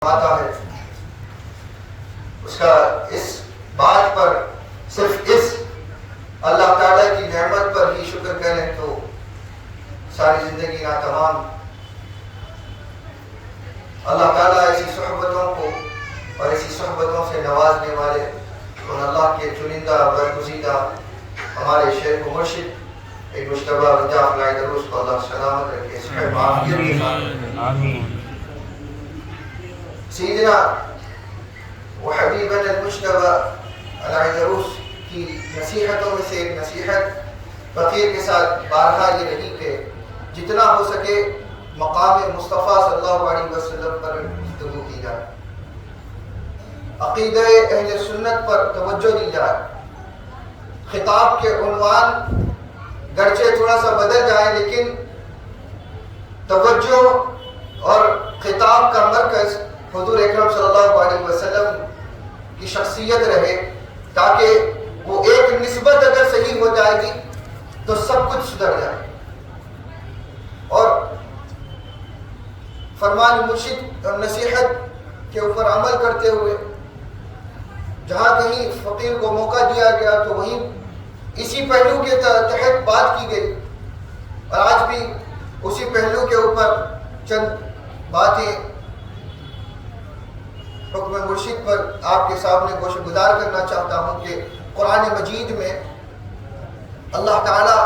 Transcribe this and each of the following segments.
آتا ہے اس کا اس بات پر صرف اس اللہ تعالیٰ کی نعمت پر ہی شکر کریں تو ساری زندگی نہ تمام. اللہ تعالیٰ ایسی صحبتوں کو اور ایسی صحبتوں سے نوازنے والے اور اللہ کے چنندہ برگزیدہ ہمارے شیخ و مرشد ایک مشتبہ رجا فلائی دروس کو اللہ سلامت رکھے. صحیح معافیت کے ساتھ آمین. سیدنا و حبیبنا المجتبی علی دروس کی نصیحتوں میں سے ایک نصیحت فقیر کے ساتھ بارہا یہ رہی کہ جتنا ہو سکے مقام مصطفیٰ صلی اللہ علیہ وسلم پر گفتگو کی جائے، عقیدہ اہل سنت پر توجہ دی جائے. خطاب کے عنوان گرچہ تھوڑا سا بدل جائے لیکن توجہ اور خطاب کا مرکز حضور اکرم صلی اللہ علیہ وسلم کی شخصیت رہے، تاکہ وہ ایک نسبت اگر صحیح ہو جائے گی تو سب کچھ سدھر جائے. اور فرمان مرشد اور نصیحت کے اوپر عمل کرتے ہوئے جہاں کہیں فقیر کو موقع دیا گیا تو وہیں اسی پہلو کے تحت بات کی گئی، اور آج بھی اسی پہلو کے اوپر چند باتیں حکم مرشد پر آپ کے سامنے گوش گزار کرنا چاہتا ہوں کہ قرآن مجید میں اللہ تعالیٰ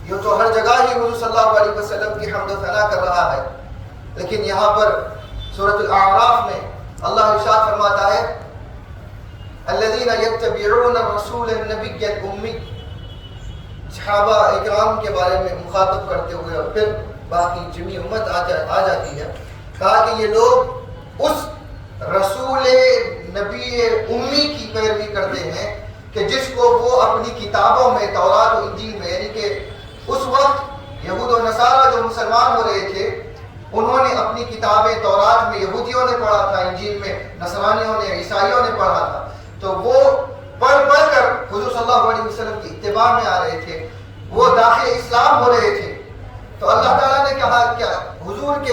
یہ تو ہر جگہ ہی حضور صلی اللہ علیہ وسلم کی حمد و ثنا کر رہا ہے، لیکن یہاں پر سورۃ الاعراف میں اللہ ارشاد فرماتا ہے الذین یتبعون الرسول النبی الامی، صحابہ اکرام کے بارے میں مخاطب کرتے ہوئے، اور پھر باقی جمی امت آ جاتی ہے. کہا کہ یہ لوگ اس رسول نبی امی کی پیروی کرتے ہیں کہ جس کو وہ اپنی کتابوں میں تورات و انجیل میں، یعنی کہ اس وقت یہود و نصارہ جو مسلمان ہو رہے تھے انہوں نے اپنی کتابیں تورات میں یہودیوں نے پڑھا تھا، انجیل میں نصرانیوں نے عیسائیوں نے پڑھا تھا، تو وہ پڑھ کر حضور صلی اللہ علیہ وسلم کی اتباع میں آ رہے تھے، وہ داخل اسلام ہو رہے تھے. تو اللہ تعالیٰ نے کہا کہ حضور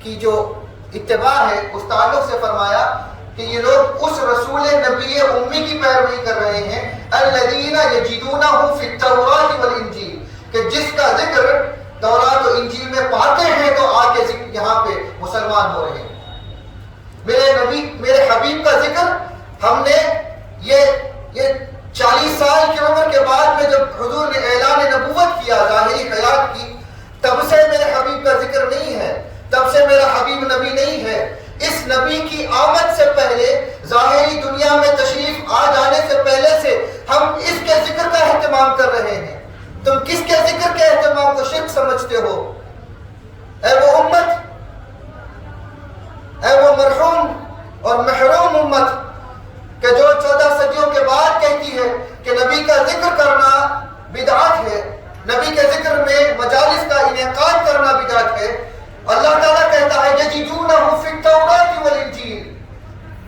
کی جو اتباع ہے اس تعلق سے فرمایا کہ یہ لوگ اس رسول نبی امی کی پیروی کر رہے ہیں الذین یجدونہ فی التوراۃ والانجیل، کہ جس کا ذکر تورات و انجیل میں پاتے ہیں تو آ کے یہاں پہ مسلمان ہو رہے ہیں. میرے نبی میرے حبیب کا ذکر ہم نے یہ 40 سال کی عمر کے بعد میں جب حضور نے اعلان نبوت کیا ظاہری حیات کی، تب سے میرے حبیب کا ذکر نہیں ہے، تب سے میرا حبیب نبی نہیں ہے. اس نبی کی آمد سے پہلے ظاہری دنیا میں تشریف آ جانے سے پہلے سے ہم اس کے ذکر کا اہتمام کر رہے ہیں. تم کس کے ذکر کے اہتمام کو شرک سمجھتے ہو؟ اے وہ امت، اے وہ مرحوم اور محروم امت کہ جو 14 صدیوں کے بعد کہتی ہے کہ نبی کا ذکر کرنا بدعت ہے، نبی کے ذکر میں مجالس کا انعقاد کرنا بدعت ہے. اللہ تعالیٰ کہتا ہے یجدونہ فی التوراۃ والانجیل.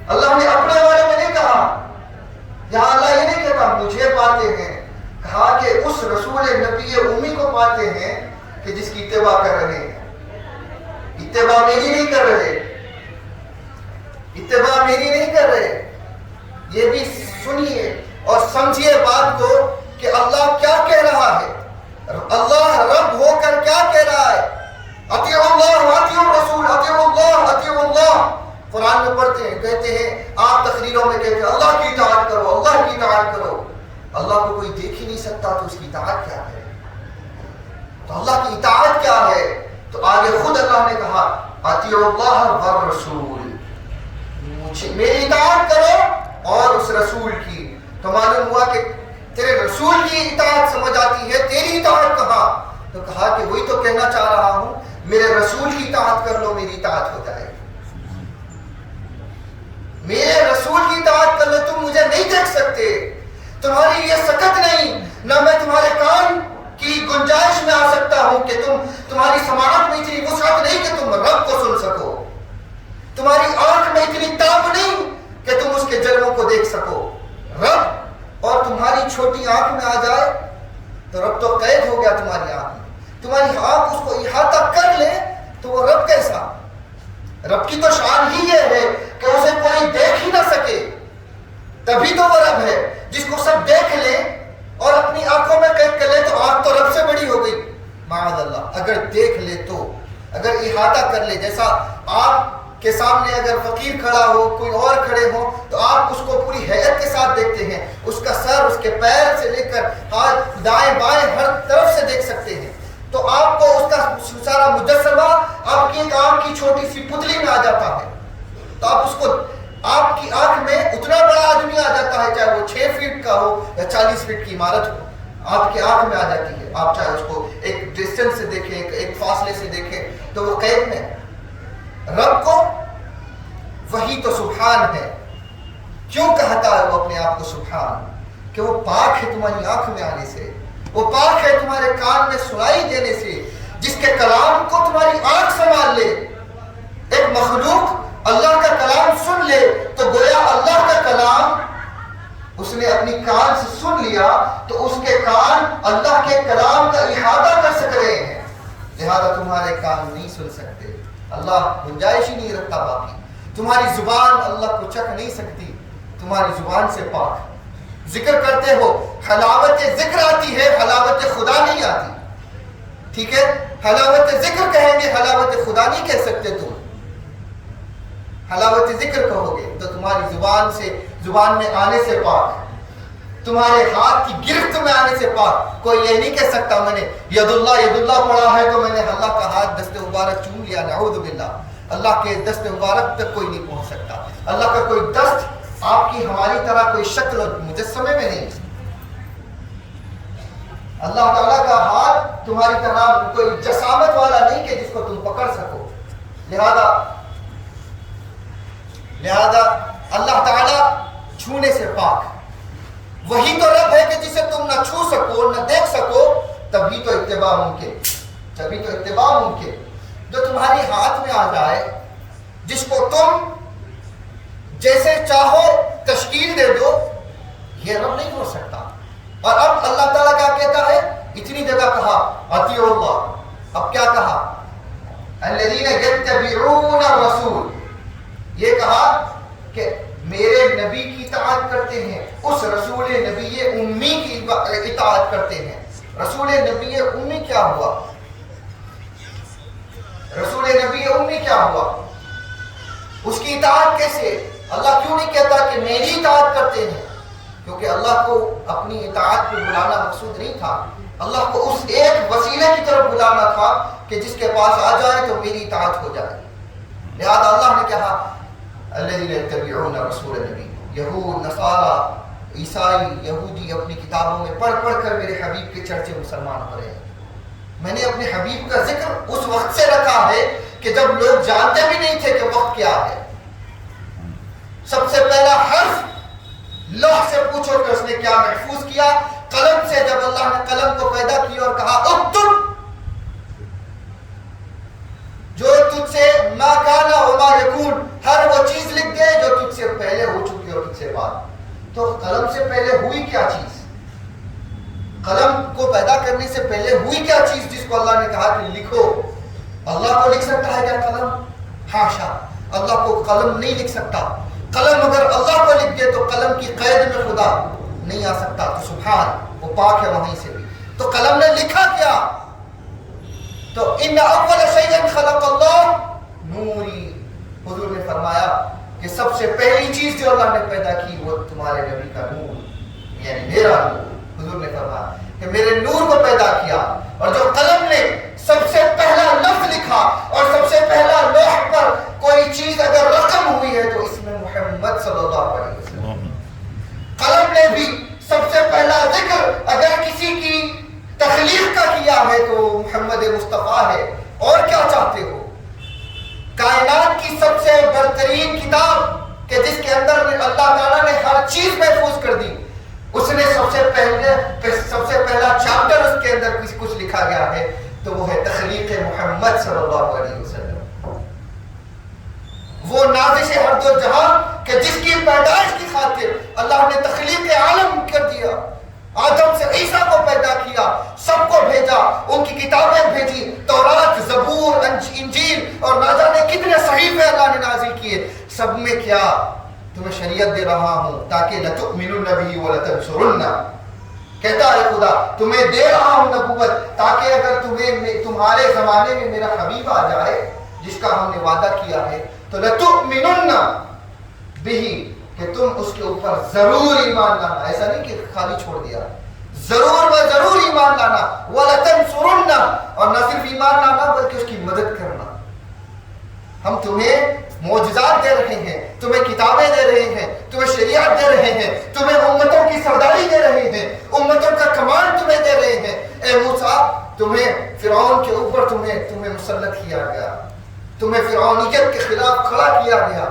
اللہ نے اپنے بارے میں نہیں کہا، یہاں اللہ یہ نہیں کہتا مجھے پاتے ہیں، کہا کہ اس رسول نبی امی کو پاتے ہیں کہ جس کی اتباع کر رہے ہیں. اتباع میری نہیں کر رہے، اتباع میری نہیں کر رہے. یہ بھی سنیے اور سمجھیے بات کو کہ اللہ کیا کہہ رہا ہے، اللہ رب ہو کر کیا کہہ رہا ہے. اطیعوا اللہ واطیعوا الرسول، اطیعوا اللہ اطیعوا اللہ. قرآن میں پڑھتے ہیں، کہتے ہیں، آپ تقریروں میں کہتے ہیں اللہ کی اطاعت کرو، اللہ کی اطاعت کرو. اللہ کو کوئی دیکھ ہی نہیں سکتا تو اس کی اطاعت کیا ہے؟ تو اللہ کی اطاعت کیا ہے؟ تو آگے خود اللہ نے کہا اطیعوا اللہ والرسول، میری اطاعت کرو اور اس رسول کی. تو معلوم ہوا کہ تیرے رسول کی اطاعت سمجھ آتی ہے، تیری اطاعت کہاں؟ تو کہا کہ وہی تو کہنا چاہ رہا ہوں، میرے رسول کی اطاعت کر لو، میری اطاعت ہو جائے. میرے رسول کی اطاعت کر لو. تم مجھے نہیں دیکھ سکتے، تمہاری یہ سکت نہیں، نہ میں تمہارے کان کی گنجائش میں آ سکتا ہوں کہ تمہاری سماعت میں اتنی وسعت نہیں کہ تم رب کو سن سکو، تمہاری آنکھ میں اتنی تاب نہیں کہ تم اس کے جلووں کو دیکھ سکو. رب اور تمہاری چھوٹی آنکھ میں آ جائے تو رب تو قید ہو گیا تمہاری آنکھ میں. تمہاری آنکھ اس کو احاطہ کر لے تو وہ رب کیسا؟ رب کی تو شان ہی یہ ہے کہ اسے کوئی دیکھ ہی نہ سکے، تبھی تو وہ رب ہے جس کو سب دیکھ لیں اور اپنی آنکھوں میں قید کر لے تو آنکھ تو رب سے بڑی ہو گئی معاذ اللہ۔ اگر دیکھ لے تو، اگر احاطہ کر لے، جیسا آپ کے سامنے اگر فقیر کھڑا ہو، کوئی اور کھڑے ہو تو آپ اس کو پوری حیت کے ساتھ دیکھتے ہیں، اس کا سر، اس کے پیر سے لے کر ہاتھ، دائیں بائیں ہر طرف سے دیکھ سکتے ہیں، تو آپ کو اس کا سارا مجسمہ آپ کی ایک آنکھ کی چھوٹی سی پتلی میں آ جاتا ہے، تو آپ اس کو، آپ کی آنکھ میں اتنا بڑا آدمی آ جاتا ہے، چاہے وہ 6 فٹ کا ہو یا 40 فٹ کی عمارت ہو، آپ کی آنکھ میں آ جاتی ہے، آپ چاہے اس کو ایک ڈسٹینس سے دیکھیں، ایک فاصلے سے دیکھیں تو وہ قید میں۔ رب کو وہی تو سبحان ہے، کیوں کہتا ہے وہ اپنے آپ کو سبحان؟ کہ وہ پاک ہے تمہاری آنکھ میں آنے سے، وہ پاک ہے تمہارے کان میں سنائی دینے سے، جس کے کلام کو تمہاری آنکھ سنبھال لے۔ ایک مخلوق اللہ کا کلام سن لے تو گویا اللہ کا کلام اس نے اپنی کان سے سن لیا تو اس کے کان اللہ کے کلام کا احاطہ کر سک رہے ہیں، لہذا تمہارے کان نہیں سن سکتے۔ اللہ گنجائش ہی نہیں رکھتا باقی، تمہاری زبان اللہ کو چکھ نہیں سکتی، تمہاری زبان سے پاک۔ ذکر کرتے ہو، حلاوت ذکر آتی ہے، حلاوت خدا نہیں آتی، ٹھیک ہے؟ حلاوت ذکر کہیں گے، حلاوت خدا نہیں کہہ سکتے تم۔ حلاوت ذکر کہو گے تو تمہاری زبان سے، زبان میں آنے سے پاک، تمہارے ہاتھ کی گرفت میں آنے سے پاک۔ کوئی یہ نہیں کہہ سکتا میں نے ید اللہ پڑھا ہے تو میں نے اللہ کا ہاتھ دست مبارک چوم لیا، نعوذ باللہ۔ اللہ کے دست مبارک تک کوئی نہیں پہنچ سکتا، اللہ کا کوئی دست آپ کی ہماری طرح کوئی شکل اور مجسمے میں نہیں، اللہ تعالیٰ کا ہاتھ تمہاری طرح کوئی جسامت والا نہیں کہ جس کو تم پکڑ سکو۔ لہذا اللہ تعالیٰ چھونے سے پاک، وہی تو رب ہے کہ جسے تم نہ چھو سکو نہ دیکھ سکو، تبھی تو اتباع ممکن، تبھی تو اتباع ممکن۔ جو تمہاری ہاتھ میں آ جائے، جس کو تم جیسے چاہو تشکیل دے دو، یہ رب نہیں ہو سکتا۔ اور اب اللہ تعالیٰ کیا کہتا ہے؟ اتنی جگہ کہا اطیعوا اللہ، اب کیا کہا؟ الذین یتبعون الرسول، یہ کہا کہ میرے نبی کی اطاعت کرتے ہیں، اس رسول نبی امی کی اطاعت کرتے ہیں۔ رسول نبی امی کیا ہوا؟ رسول نبی امی کیا ہوا؟ اس کی اطاعت کیسے؟ اللہ کیوں نہیں کہتا کہ میری اطاعت کرتے ہیں؟ کیونکہ اللہ کو اپنی اطاعت پہ بلانا مقصود نہیں تھا، اللہ کو اس ایک وسیلے کی طرف بلانا تھا کہ جس کے پاس آ جائے تو میری اطاعت ہو جائے۔ لہذا اللہ نے کہا الذین یتبعون رسول نبی، یہود، نصارى، عیسائی، یہودی اپنی کتابوں میں پڑھ پڑھ کر میرے حبیب کے چرچے مسلمان ہو رہے ہیں۔ میں نے اپنے حبیب کا ذکر اس وقت سے رکھا ہے کہ جب لوگ جانتے بھی نہیں تھے کہ وقت کیا ہے۔ سب سے پہلا حرف لوح سے پوچھو کہ اس نے کیا محفوظ کیا، قلم سے جب اللہ نے قلم کو پیدا کیا اور کہا اکتب، جو تجھ سے ما کان وما یکون، ہر وہ چیز لکھ دے جو تجھ سے پہلے ہو چکی اور تجھ سے بعد۔ تو قلم سے پہلے ہوئی کیا چیز؟ قلم کو پیدا کرنے سے پہلے ہوئی کیا چیز جس کو اللہ نے کہا کہ لکھو؟ اللہ کو لکھ سکتا ہے کیا قلم؟ حاشا، اللہ کو قلم نہیں لکھ سکتا۔ قلم اگر اللہ کو لکھ دے تو قلم کی قید میں خدا نہیں آ سکتا، تو سبحان، وہ پاک ہے وہیں سے بھی۔ تو قلم نے لکھا کیا؟ تو ان اول شیء خلق اللہ نوری، حضور نے فرمایا کہ سب سے پہلی چیز جو اللہ نے پیدا کی وہ تمہارے نبی کا نور، یعنی میرا نور۔ حضور نے فرمایا کہ میرے نور کو پیدا کیا، اور جو قلم نے سب سے پہلا لفظ لکھا اور سب سے پہلا لوح پر کوئی چیز اگر رقم ہوئی ہے تو اس میں محمد صلی اللہ علیہ وسلم۔ قلم نے بھی سب سے پہلا ذکر اگر کسی کی تخلیق کا کیا ہے تو محمد مصطفیٰ ہے۔ اور کیا چاہتے ہو؟ کائنات کی سب سے بہترین کتاب کہ جس کے اندر اللہ تعالیٰ نے ہر چیز محفوظ کر دی، اس نے سب سے پہلا چیپٹر اس کے اندر کچھ لکھا گیا ہے تو وہ ہے تخلیق محمد صلی اللہ علیہ وسلم، وہ نازش ہر دو جہاں کہ جس کی پیدائش کی خاطر اللہ نے تخلیق عالم کر دیا۔ آدم سے عیسیٰ کو پیدا کیا، سب کو بھیجا، ان کی کتابیں بھیجی، تورات، زبور، انجیل اور نہ جانے کتنے صحیفے اللہ سب میں کیا تمہیں شریعت دے رہا ہوں تاکہ لتؤمنن به ولتنصرن. کہتا ہے خدا تمہیں دے رہا ہوں نبوت تاکہ اگر تمہارے زمانے میں میرا حبیب آ جائے جس کا ہم نے وعدہ کیا ہے تو لتؤمنن به کہ تم اس کے اوپر ضرور ایمان لانا. ایسا نہیں کہ خالی چھوڑ دیا, ضرور و ضرور ایمان لانا. وَلَتَنْصُرُنَّ اور نہ صرف ایمان لانا بلکہ اس کی مدد کرنا. ہم تمہیں معجزات دے رہے ہیں, تمہیں کتابیں دے رہے ہیں, تمہیں شریعت دے رہے ہیں, تمہیں امتوں کی سرداری دے رہے ہیں, امتوں کا کمانڈ تمہیں دے رہے ہیں. اے موسیٰ تمہیں فرعون کے اوپر تمہیں مسلط کیا گیا, تمہیں فرعونیت کے خلاف کھڑا کیا گیا,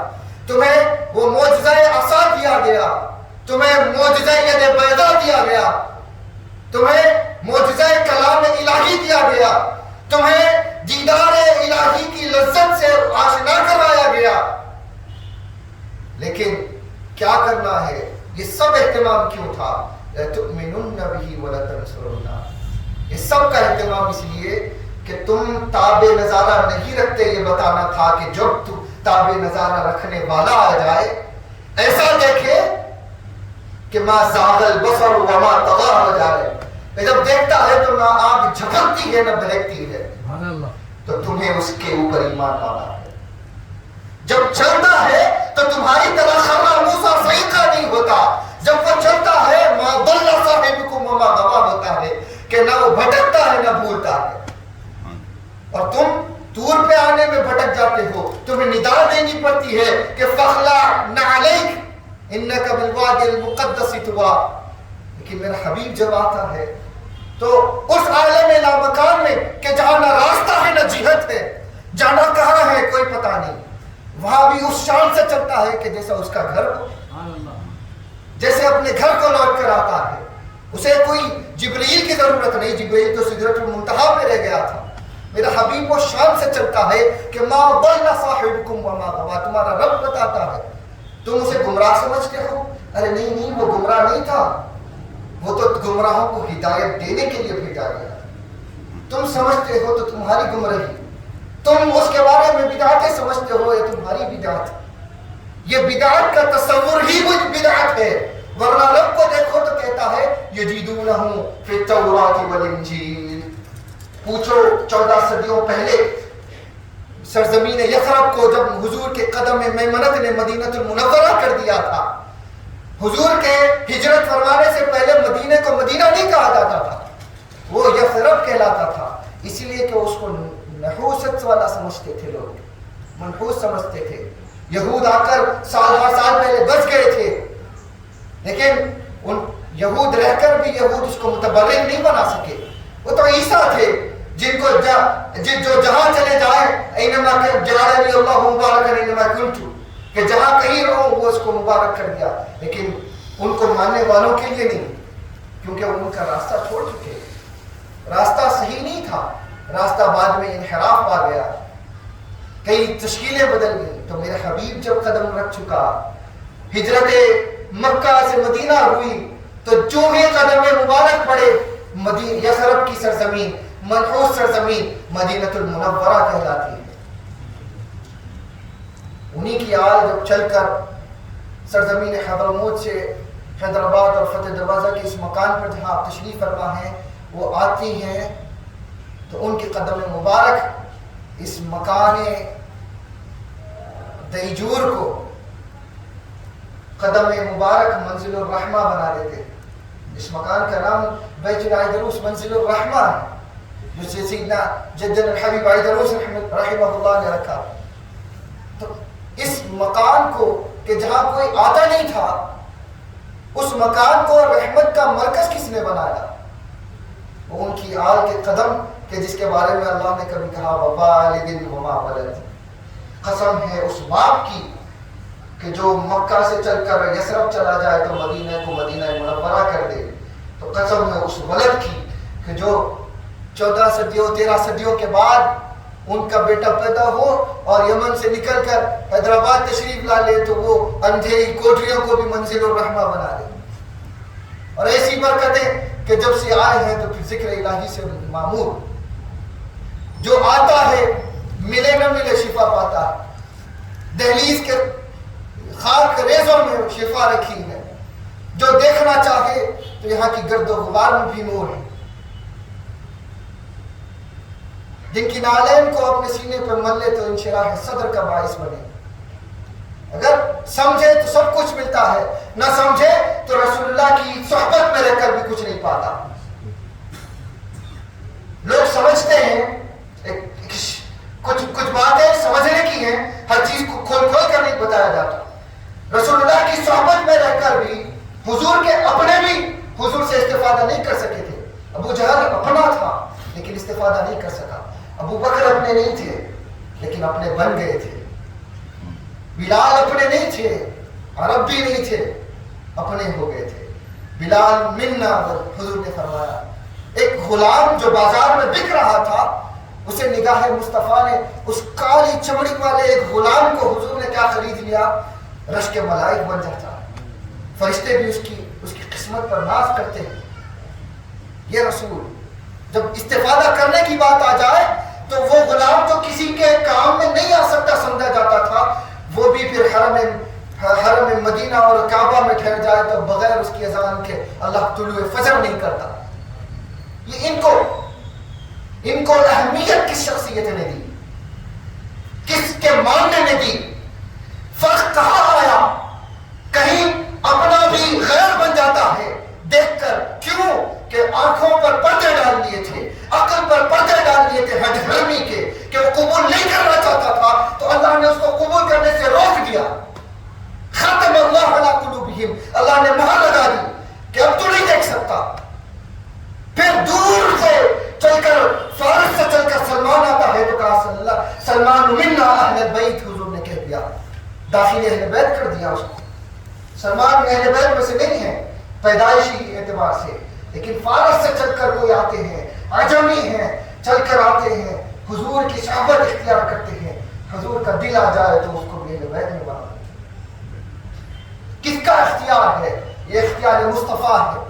تمہیں وہ معجزہ عصا دیا گیا, تمہیں معجزہ ید بیضا دیا گیا, تمہیں معجزہ کلام الہی دیا گیا, تمہیں دیدار الہی کی لذت سے آشنا کروایا گیا. لیکن کیا کرنا ہے, یہ سب اہتمام کیوں تھا؟ لَتُؤْمِنُنَّ بِهِ وَلَتَنْصُرُنَّ. یہ سب کا اہتمام اس لیے کہ تم تاب نظارہ نہیں رکھتے, یہ بتانا تھا کہ جب تم تاب نظارہ رکھنے والا آ جائے ایسا دیکھے کہ ما زاغ البصر وما طغى ہو جائے. جب دیکھتا ہے تو نہ آنکھ جھپکتی ہے نہ بہکتی ہے, تو تمہیں اس کے اوپر ایمان لانا ہے. جب چلتا ہے تو تمہاری طرح خرا موسیٰ صعیقہ نہیں ہوتا. جب وہ چلتا ہے ما ضل صاحبکم وما غوی ہوتا ہے کہ نہ وہ بھٹکتا ہے نہ بھولتا ہے. اور تم طور پہ آنے میں بھٹک جاتے ہو, تمہیں ندا دینی پڑتی ہے کہ فخلع نعلیک انک بالوادی المقدس طوی. لیکن میرا حبیب جب آتا ہے تو اس عالم لامکان میں کہ جہاں نہ راستہ ہے نہ جہت ہے, جانا کہاں ہے کوئی پتہ نہیں, وہاں بھی اس شان سے چلتا ہے کہ جیسا اس کا گھر ہو, جیسے اپنے گھر کو لوٹ کر آتا ہے. اسے کوئی جبرائیل کی ضرورت نہیں, جبرائیل تو سدرۃ المنتہا پہ رہ گیا تھا. میرا حبیب وہ شان سے چلتا ہے کہ ما ضل صاحبکم وما غوی, تمہارا رب بتاتا ہے. تم اسے گمراہ سمجھتے ہو, ارے نہیں وہ گمراہ نہیں تھا, وہ تو گمراہوں کو ہدایت دینے کے لیے بھیجا گیا. تم سمجھتے ہو تو تمہاری گمراہی, تم اس کے بارے میں بدعتیں سمجھتے ہو, یہ تمہاری بدعت. یہ بدعت کا تصور ہی کچھ بدعت ہے, ورنہ رب کو دیکھو تو کہتا ہے یجدونہ فی التوراۃ والانجیل. پوچھو 14 صدیوں پہلے سرزمین یثرب کو جب حضور کے قدم میمنت نے مدینہ المنورہ کر دیا تھا, حضور کے ہجرت فرمانے سے پہلے مدینے کو مدینہ نہیں کہا جاتا تھا, وہ یثرب کہلاتا تھا. اسی لیے کہ اس کو نحوست والا سمجھتے تھے لوگ, منحوس سمجھتے تھے. یہود آ کر سال ہر سال پہلے بچ گئے تھے, لیکن ان یہود رہ کر بھی یہود اس کو متبرک نہیں بنا سکے. وہ تو عیسیٰ تھے جن کو جو جہاں چلے جائیں اینما جعلنی اللہ مبارکا اینما کنت, کہ جہاں کہیں رہو وہ اس کو مبارک کر دیا. لیکن ان کو ماننے والوں کے لیے نہیں, کیونکہ ان کا راستہ چھوڑ چکے. راستہ صحیح نہیں تھا, راستہ بعد میں انحراف پا گیا, کئی تشکیلیں بدل گئی. تو میرے حبیب جب قدم رکھ چکا, ہجرت مکہ سے مدینہ ہوئی, تو جو ہی قدم مبارک پڑے مدینہ یثرب کی سرزمین, منحوس سرزمین مدینہ المنورہ کہلاتی ہے. انہی کی آل جب چل کر سرزمین حضرموت سے حیدرآباد اور فتح دروازہ کے اس مکان پر جہاں آپ تشریف فرما ہیں وہ آتی ہیں, تو ان کے قدم مبارک اس مکان دیجور کو قدم مبارک منزل الرحمہ بنا دیتے. اس مکان کا نام بیت العیدروس منزل الرحمہ ہے, جو سیدنا جدنا الحبیب عیدروس رحمہ اللہ نے رکھا. تو اس مکان کو کہ جہاں کوئی آتا نہیں تھا, اس مکان کو رحمت کا مرکز کس نے بنایا؟ وہ ان کی آل کے قدم کہ جس کے بارے میں اللہ نے کبھی کہا ووالد وما ولد. قسم ہے اس باپ کی کہ جو مکہ سے چل کر یثرب چلا جائے تو مدینہ کو مدینہ منورہ کر دے. تو قسم ہے اس ولد کی کہ جو 14 صدیوں 13 صدیوں کے بعد ان کا بیٹا پیدا ہو اور یمن سے نکل کر حیدرآباد تشریف لا لے تو وہ اندھیری کوٹریوں کو بھی منزل الرحمہ بنا دے. اور ایسی برکتیں کہ جب سے آئے ہیں تو پھر ذکر الہی سے معمور, جو آتا ہے ملے نہ ملے شفا پاتا ہے. دہلیز کے خاک ریزوں میں شفا رکھی ہے. جو دیکھنا چاہے تو یہاں کی گرد و غبار میں بھی نور ہے. جن کی نالین کو اپنے سینے پر مل لے تو انشراح صدر کا باعث بنے. اگر سمجھے تو سب کچھ ملتا ہے، نہ سمجھے تو رسول اللہ کی صحبت میں رہ کر بھی کچھ نہیں پاتا. لوگ سمجھتے ہیں کچھ باتیں سمجھنے کی ہیں، ہر چیز کو کھول کر نہیں بتایا جاتا. رسول اللہ کی صحبت میں رہ کر بھی حضور کے اپنے بھی حضور سے استفادہ نہیں کر سکے تھے. ابو جہل اپنا تھا لیکن استفادہ نہیں کر سکا. ابو بکر اپنے نہیں تھے لیکن اپنے بن گئے تھے. بلال اپنے نہیں تھے، عرب بھی نہیں تھے، اپنے ہو گئے تھے. بلال منا، حضور نے فرمایا. ایک غلام جو بازار میں بک رہا تھا، اسے نگاہ مصطفیٰ نے اس کالی چمڑی والے ایک غلام کو حضور نے کیا خرید لیا؟ رش کے ملائک بن جاتا. فرشتے بھی اس کی قسمت پر ناز کرتے ہیں. یہ رسول جب استفادہ کرنے کی بات آ جائے تو وہ غلام جو کسی کے کام میں نہیں آ سکتا سمجھا جاتا تھا، وہ بھی پھر حرم مدینہ اور کعبہ میں ٹھہر جائے تو بغیر اس کی اذان کے اللہ طلوع فجر نہیں کرتا. یہ ان کو اہمیت کس شخصیت نے دی، کس کے ماننے نے دی؟ فرق کہاں آیا؟ کہیں اپنا بھی غیر بن جاتا ہے دیکھ کر. کیوں کہ آنکھوں پر پردے ڈال لیے تھے، عقل پر پردے ڈال لیے تھے ہڈ ہرمی کے، کہ وہ قبول نہیں کرنا چاہتا تھا تو اللہ نے اس کو قبول کرنے سے روک دیا. ختم اللہ علی قلوبہم، اللہ نے مہر لگا دی کہ اب تو نہیں دیکھ سکتا. پھر دور سے چل کر فارس سے چل کر سلمان آتا ہے تو کہا سلمان منا اہل بیت، حضور نے کہہ دیا، داخل اہل بیت کر دیا اس کو. سلمان اہل بیت میں سے نہیں ہے پیدائشی اعتبار سے، لیکن فارس سے چل کر کوئی آتے ہیں، عجمی ہیں، چل کر آتے ہیں، حضور کی صحبت اختیار کرتے ہیں. حضور کا دل آ جائے تو اس کو بھی اہل بیت میں بنا. کس کا اختیار ہے؟ یہ اختیار مصطفیٰ ہے،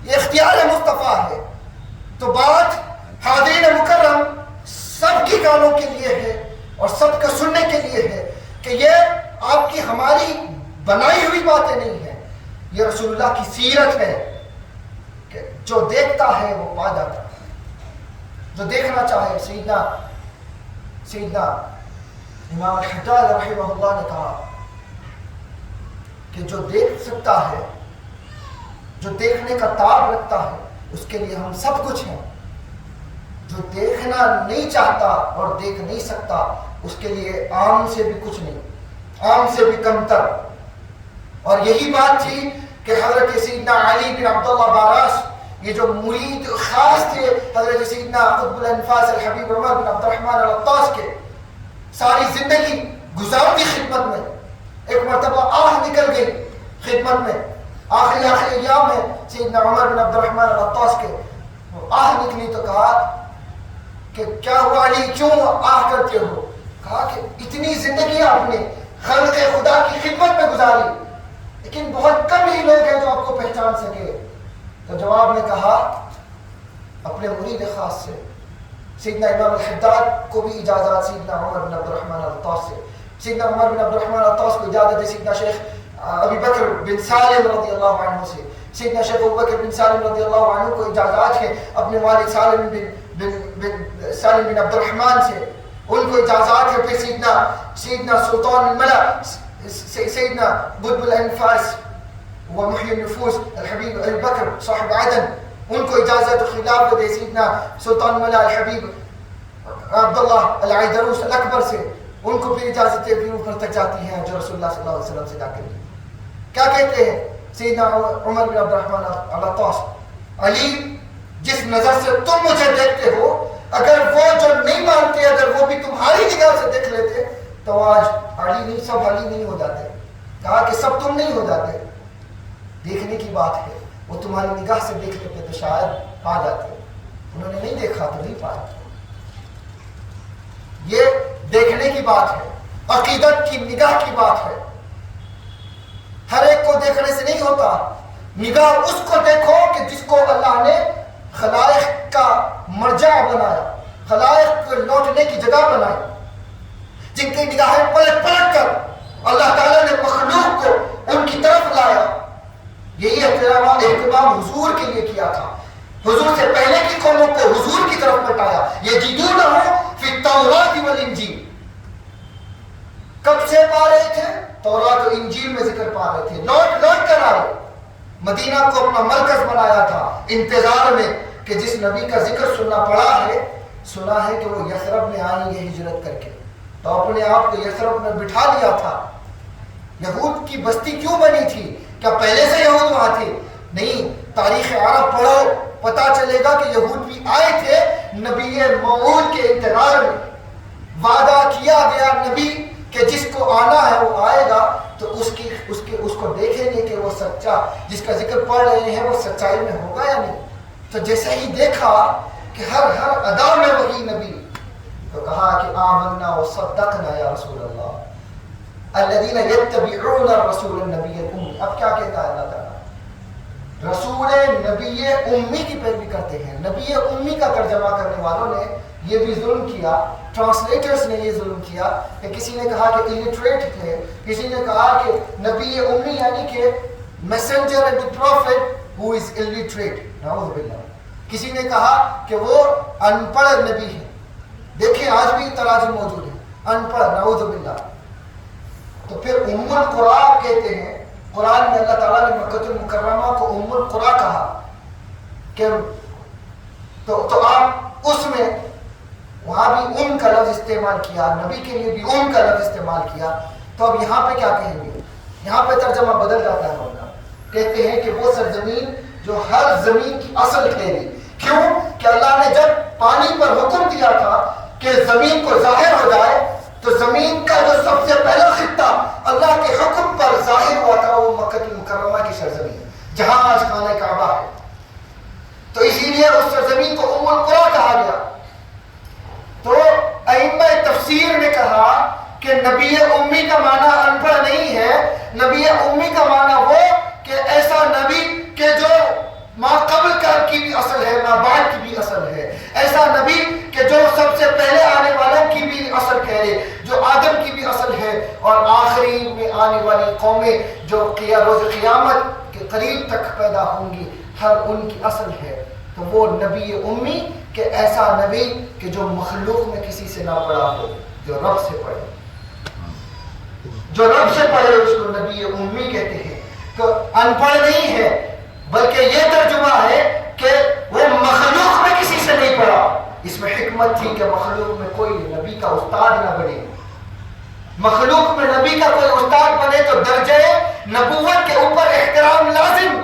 یہ اختیار مصطفیٰ ہے. تو بات حاضرین مکرم سب کی کانوں کے لیے ہے اور سب کا سننے کے لیے ہے کہ یہ آپ کی ہماری بنائی ہوئی باتیں نہیں ہیں. یہ رسول اللہ کی سیرت ہے کہ جو دیکھتا ہے وہ پا جاتا ہے. جو دیکھنا چاہے، سیدنا امام الحجاج رحمہ اللہ نے کہا کہ جو دیکھ سکتا ہے، جو دیکھنے کا تاب رکھتا ہے، اس کے لیے ہم سب کچھ ہیں. جو دیکھنا نہیں چاہتا اور دیکھ نہیں سکتا، اس کے لیے عام سے بھی کچھ نہیں، عام سے بھی کمتر. اور یہی بات تھی کہ حضرت سیدنا علی بن عبداللہ باراش، یہ جو مرید خاص تھے حضرت سیدنا قطب الانفاس الحبیب عمر بن عبد الرحمن العطاس کے، ساری زندگی گزار دی خدمت میں. ایک مرتبہ آہ نکل گئی خدمت میں، آخری ایام ہے سیدنا عمر بن عبد الرحمن العطاس کے. آہ نکلی تو کہا کہ کیا ہوا علی، کیوں آہ کرتے ہو؟ کہا کہ اتنی زندگی آپ نے خلق خدا کی خدمت میں گزاری لیکن بہت کم ہی لوگ ہیں جو آپ کو پہچان سکے. تو جواب میں کہا اپنے مرید خاص سے. سیدنا امام الحداد کو بھی اجازت سیدنا عمر بن عبد الرحمن العطاس سے. سیدنا عمر بن عبد الرحمن العطاس کو اجازت ہے سیدنا شیخ ابی بکر بن سالم رضی اللہ عنہ سے. سیدنا شیخ ابو بکر بن سالم رضی اللہ عنہ کو اجازت ہے اپنے والد سالم بن عبد الرحمن سے، ان کو اجازت ہے. پھر سیدنا سلطان الملأ سیدنا قطب الانفاس ومحيي النفوس الحبيب ابي بکر صاحب عدن، ان کو اجازت خلاف دے سیدنا سلطان الملأ الحبیب عبداللہ العیدروس الاکبر سے، ان کو بھی اجازتیں بھی اوپر تک جاتی ہیں جو رسول اللہ صلی اللہ علیہ وسلم سے جا کر کیا کہتے ہیں سیدنا عمر بن عبد الرحمن العطاس، علی جس نظر سے تم مجھے دیکھتے ہو، اگر وہ جو نہیں مانتے اگر وہ بھی تمہاری نگاہ سے دیکھ لیتے تو آج علی نہیں، سب علی نہیں ہو جاتے. کہا کہ سب تم نہیں ہو جاتے، دیکھنے کی بات ہے. وہ تمہاری نگاہ سے دیکھ لیتے تو شاید پا جاتے، انہوں نے نہیں دیکھا تو نہیں پایا. یہ دیکھنے کی بات ہے، عقیدت کی نگاہ کی بات ہے. ہر ایک کو دیکھنے سے نہیں ہوتا. نگاہ اس کو دیکھو کہ جس کو اللہ نے خلائق کا مرجع بنایا، خلائق کو لوٹنے کی جگہ بنائی، جن کی نگاہیں پلٹ پلٹ کر اللہ تعالیٰ نے اہتمام حضور کے لیے کیا تھا، حضور سے پہلے کی قوموں کو حضور کی طرف پلٹایا. یجدونہ فی التوراۃ والانجیل. کب سے پا رہے تھے؟ تورات و انجیل میں ذکر پا رہے تھے. لوٹ کر آئے. مدینہ کو اپنا مرکز بنایا تھا انتظار میں کہ جس نبی کا ذکر سنا ہے کہ وہ یثرب میں آئیں گے ہجرت کر کے، تو اپنے آپ کو یثرب میں بٹھا لیا تھا. یہود کی بستی کیوں بنی تھی؟ کیا پہلے سے یہود وہاں تھے؟ نہیں. تاریخ عرب پڑھو، پتا چلے گا کہ یہود بھی آئے تھے نبی موعود کے انتظار میں. وعدہ کیا گیا نبی کہ جس کو آنا ہے وہ آئے گا، تو اس کو دیکھیں گے کہ وہ سچا جس کا ذکر پڑھ رہے ہیں وہ سچائی میں ہوگا یا نہیں. تو جیسے ہی دیکھا کہ ہر ادا میں وہی نبی، تو کہا کہ آمنا وصدقنا یا رسول اللہ الذین یتبعون الرسول النبی الامی. اب کیا کہتا ہے اللہ تعالیٰ؟ رسول نبی امی کی پیروی کرتے ہیں. نبی امی کا ترجمہ کرنے والوں نے یہ بھی ظلم کیا، ٹرانسلیٹرز نے یہ ظلم کیا کہ کسی نے کہا کہ الٹریٹ تھے، کسی نے کہا کہ نبی امی یعنی کہ messenger and prophet who is illiterate. نعوذ باللہ. کسی نے کہا کہ وہ ان پڑھ نبی ہے. دیکھیں آج بھی تراجم موجود ہے، ان پڑھ. نعوذ باللہ. تو پھر ام القرآن کہتے ہیں. قرآن میں اللہ تعالیٰ نے مکہ المکرمہ کو ام القرآن کہا کہ تو آپ اس میں وہاں بھی ان کا لفظ استعمال کیا، نبی کے لیے بھی ان کا لفظ استعمال کیا. تو اب یہاں پہ کیا کہیں گے؟ یہاں پہ ترجمہ بدل جاتا ہے ہوگا. کہتے ہیں کہ وہ سرزمین جو ہر زمین کی اصل ٹھہری. کیوں کہ اللہ نے جب پانی پر حکم دیا تھا کہ زمین کو ظاہر ہو جائے، تو زمین کا جو سب سے پہلا خطہ اللہ کے حکم پر ظاہر ہوا تھا وہ مکہ المکرمہ کی سرزمین جہاں آج خانہ کعبہ ہے. تو اسی لیے اس سرزمین کو ام القریٰ کہا گیا. تو ائمہ تفسیر نے کہا کہ نبی امی کا معنی ان پڑھ نہیں ہے. نبی امی کا معنی وہ کہ ایسا نبی کہ جو ما قبل کی بھی اصل ہے، ما بعد کی بھی اصل ہے. ایسا نبی کہ جو سب سے پہلے آنے والوں کی بھی اصل ٹھہرے، جو آدم کی بھی اصل ہے، اور آخری میں آنے والی قومیں جو روز قیامت کے قریب تک پیدا ہوں گی ہر ان کی اصل ہے. تو وہ نبی امی کہ ایسا نبی کہ جو مخلوق میں کسی سے نہ پڑھا ہو، جو رب سے پڑھے. جو رب سے پڑھے اس کو نبی امی کہتے ہیں. تو ان پڑھ نہیں ہے بلکہ یہ ترجمہ ہے کہ وہ مخلوق میں کسی سے نہیں پڑھا. اس میں حکمت تھی کہ مخلوق میں کوئی نبی کا استاد نہ بنے. مخلوق میں نبی کا کوئی استاد بنے تو درجے نبوت کے اوپر احترام لازم.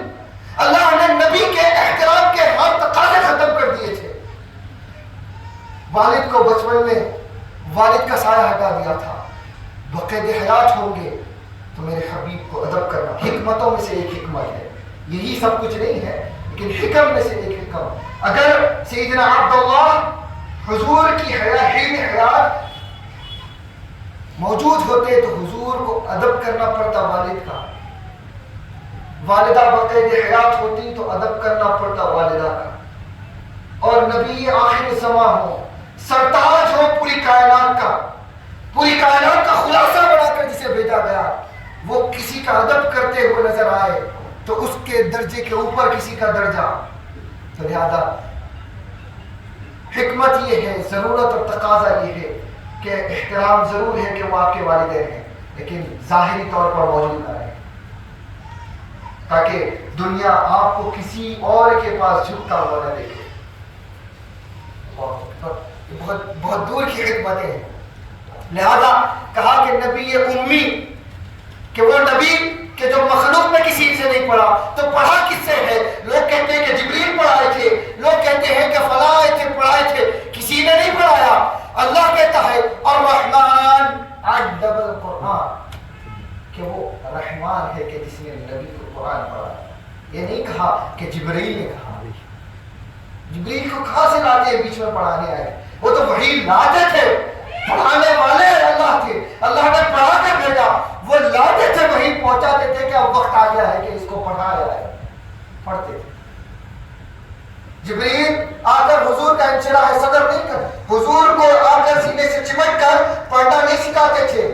اللہ نے نبی کے احترام کے ہر تقاضے ختم کر دیے تھے. والد کو بچپن میں والد کا سایہ ہٹا دیا تھا. بقید حیات ہوں گے تو میرے حبیب کو ادب کرنا. حکمتوں میں سے ایک حکمت ہے. یہی سب کچھ نہیں ہے لیکن حکم میں سے ایک حکم. اگر سیدنا عبداللہ حضور کی حیات موجود ہوتے تو حضور کو ادب کرنا پڑتا والد کا. والدہ بقید حیات ہوتی تو ادب کرنا پڑتا والدہ کا. اور نبی آخر زمان ہو، سرتاج ہو پوری کائنات کا خلاصہ بنا کر جسے بھیجا گیا، وہ کسی کا ادب کرتے ہوئے نظر آئے تو اس کے درجے کے اوپر کسی کا درجہ. تو لہذا حکمت یہ ہے، ضرورت اور تقاضا یہ ہے کہ احترام ضرور ہے کہ وہ آپ کے والدین ہیں لیکن ظاہری طور پر موجود نہ رہے، تاکہ دنیا آپ کو کسی اور کے پاس جھکتا ہوا نہ دیکھے. بہت دور کی حکمتیں ہیں. لہذا کہا کہ نبی امی کہ وہ نبی کہ جو مخلوق میں کسی سے نہیں پڑھا. تو پڑھا کس سے ہے؟ لوگ کہتے ہیں کہ جبریل پڑھائے تھے، لوگ کہتے ہیں کہ فلاں آئے تھے پڑھائے تھے. کسی نے نہیں پڑھایا. اللہ کہتا ہے الرحمن علم القرآن کہ وہ رحمان ہے کہ جس نے نبی کو قرآن پڑھا. یہ نہیں کہا کہ جبریل نے کہا. جبریل کو کہاں سے لاتے ہیں بیچ میں پڑھانے آئے؟ وہ تو وحی لاتے تھے، پڑھانے والے اللہ تھے. اللہ نے پڑھا کر بھیجا، وہ لاتے تھے وہی پہنچاتے تھے کہ اب وقت آ گیا ہے کہ اس کو پڑھایا جائے. پڑھتے تھے. جبریل آ کر حضور کا انشراح صدر نہیں کر، حضور کو آ کر سینے سے چمٹ کر پڑھنا نہیں سکھاتے تھے.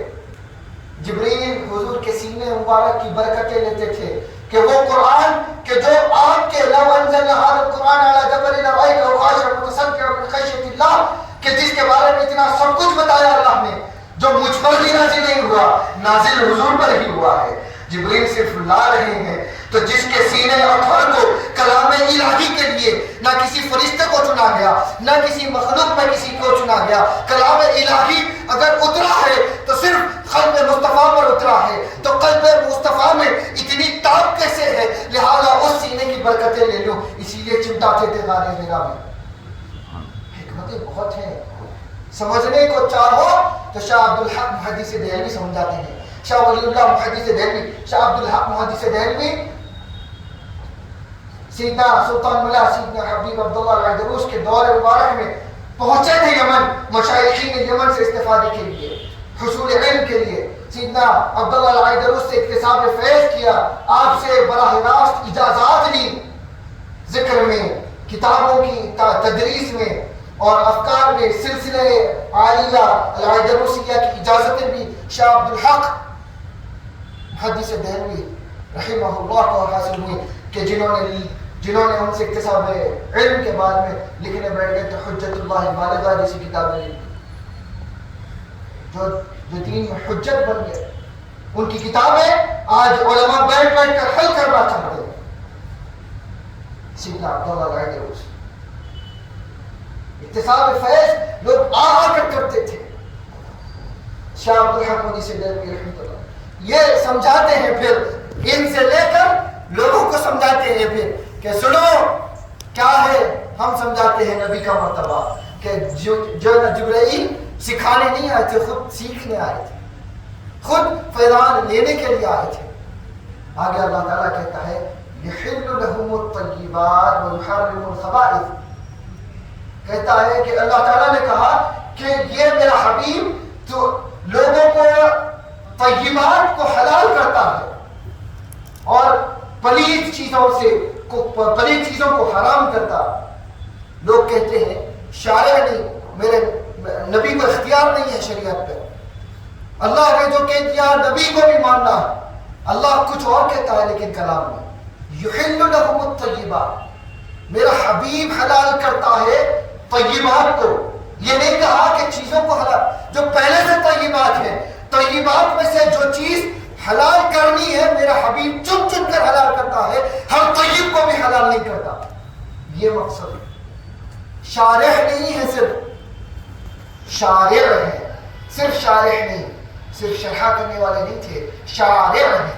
جبریل حضور کے سینے مبارک کی برکتیں لیتے تھے کہ وہ قرآن کہ جو آپ کے لو انزلنا هذا القرآن على جبل لرأيته خاشعا متصدعا من خشية الله کہ جس کے بارے میں اتنا سب کچھ بتایا اللہ نے، جو مجھ پر بھی نازل نہیں ہوا، نازل حضور پر ہی ہوا ہے، جبریل صرف لا رہے ہیں۔ تو جس کے سینے اطہر کو کلام الہی کے لیے نہ کسی فرشتے کو چنا گیا، نہ کسی مخلوق میں کسی کو چنا گیا، کلام الہی اگر اترا ہے تو صرف قلب مصطفیٰ پر اترا ہے، تو قلب مصطفیٰ میں اتنی تاب کیسے ہے، لہذا اس سینے کی برکتیں لے لوں، اسی لیے چمٹاتے تھے گانے میرا بھی۔ حکمتیں بہت ہیں، سمجھنے کو چاہو تو شاہ عبدالحق محدث دہلوی سمجھاتے ہیں، شاہ ولی اللہ محدث دہلوی، شاہ عبدالحق محدث دہلوی سیدنا سلطان ملا سیدنا حبیب عبداللہ العیدروس کے دور مبارک میں پہنچے تھے یمن، مشائخین یمن سے استفادے کے لیے، حصول علم کے لیے۔ سیدنا عبداللہ العیدروس سے اکتساب فیض کیا، آپ سے براہ راست اجازات لی، ذکر میں، کتابوں کی تدریس میں اور افکار میں، سلسلے عالیہ العیدروسیہ کی اجازتیں بھی شاہ عبدالحق محدث دہلوی رحمہ اللہ کو حاصل ہوئی کہ جنہوں نے ان سے اکتساب علم کے بعد میں لکھنے بیٹھ گئے تو حجت اللہ بالغہ جیسی کتابیں لکھی، جو دین میں حجت بن گئے، ان کی کتابیں آج علماء بیٹھ کر حل کرنا چاہتے ہیں۔ سیدنا عبداللہ العیدروس اکتساب فیض لوگ آ کر کرتے تھے، شاہ عبدالحق محدث دہلوی رحمۃ اللہ یہ سمجھاتے ہیں، پھر ان سے لے کر لوگوں کو سمجھاتے ہیں پھر کہ سنو کیا ہے، ہم سمجھاتے ہیں نبی کا مرتبہ کہ جو جبرائیل سکھانے نہیں آئے تھے، خود سیکھنے آئے تھے، خود فیضان لینے کے لیے آئے تھے۔ آگے اللہ تعالیٰ کہتا ہے یحل لهم الطیبات ویحرم الخبائث، کہتا ہے کہ اللہ تعالیٰ نے کہا کہ یہ میرا حبیب تو لوگوں کو طیبات کو حلال کرتا ہے اور پلید چیزوں کو حرام کرتا۔ لوگ کہتے ہیں شارع نہیں، میرے نبی کو اختیار نہیں ہے شریعت پہ، اللہ نے جو کہہ دیا نبی کو بھی ماننا ہے۔ اللہ کچھ اور کہتا ہے لیکن کلام میں یحل لهم الطیبات، میرا حبیب حلال کرتا ہے طیبات کو، یہ نہیں کہا کہ چیزوں کو حلال جو پہلے سے طیبات ہیں، طیبات میں سے جو چیز حلال کرنی ہے میرا حبیب چن چن کر حلال کرتا ہے، ہر طیب کو بھی حلال نہیں کرتا۔ یہ مقصد ہے، شارح نہیں ہے، صرف شارع ہے، صرف شارح نہیں، صرف شرح کرنے والے نہیں تھے، شارع ہیں،